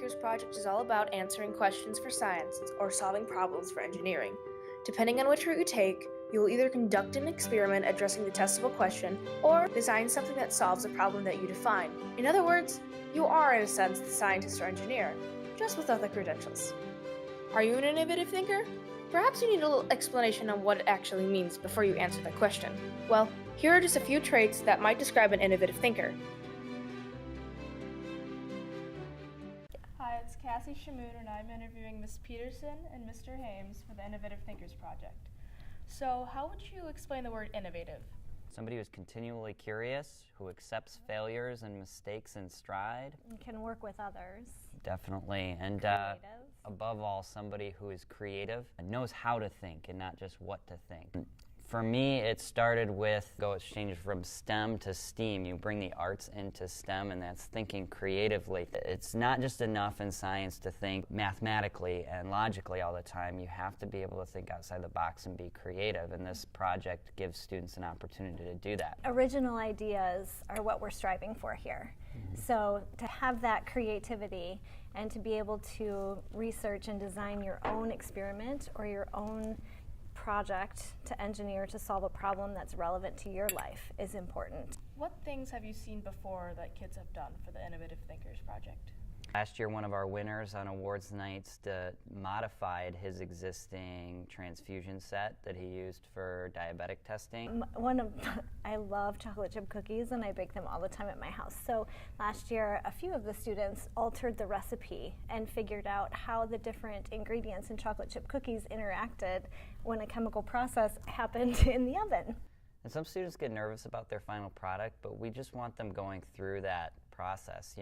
Thinkers project is all about answering questions for science or solving problems for engineering. Depending on which route you take, you will either conduct an experiment addressing the testable question or design something that solves a problem that you define. In other words, you are, in a sense, the scientist or engineer, just without the credentials. Are you an innovative thinker? Perhaps you need a little explanation on what it actually means before you answer that question. Well, here are just a few traits that might describe an innovative thinker. Hi, it's Cassie C, and I'm interviewing Ms. Peterson and Mr. Hames for the Innovative Thinkers Project. So, how would you explain the word innovative? Somebody who's continually curious, who accepts failures and mistakes in stride. And can work with others. Definitely. And above all, somebody who is creative and knows how to think and not just what to think. For me, it started with exchange from STEM to STEAM. You bring the arts into STEM, and that's thinking creatively. It's not just enough in science to think mathematically and logically all the time. You have to be able to think outside the box and be creative, and this project gives students an opportunity to do that. Original ideas are what we're striving for here. So to have that creativity and to be able to research and design your own experiment or your own project to engineer to solve a problem that's relevant to your life is important. What things have you seen before that kids have done for the Innovative Thinkers Project? Last year, one of our winners on awards nights modified his existing transfusion set that he used for diabetic testing. I love chocolate chip cookies, and I bake them all the time at my house. So last year, a few of the students altered the recipe and figured out how the different ingredients in chocolate chip cookies interacted when a chemical process happened in the oven. And some students get nervous about their final product, but we just want them going through that process,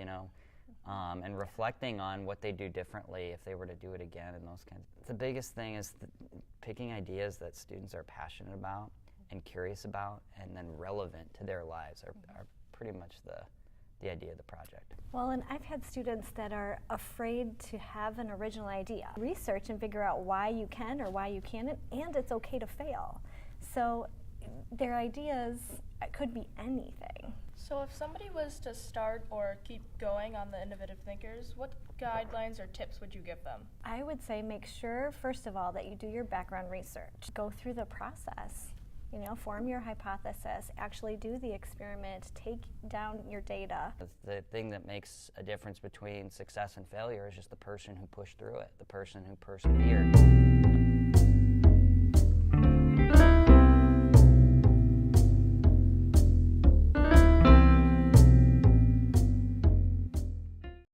and reflecting on what they do differently if they were to do it again and those kinds of things. The biggest thing is picking ideas that students are passionate about and curious about and then relevant to their lives are pretty much the idea of the project. Well, and I've had students that are afraid to have an original idea. Research and figure out why you can or why you can't, and it's okay to fail. So their ideas could be anything. So if somebody was to start or keep going on the Innovative Thinkers, what guidelines or tips would you give them? I would say make sure, first of all, that you do your background research. Go through the process. Form your hypothesis, actually do the experiment, take down your data. The thing that makes a difference between success and failure is just the person who pushed through it, the person who persevered.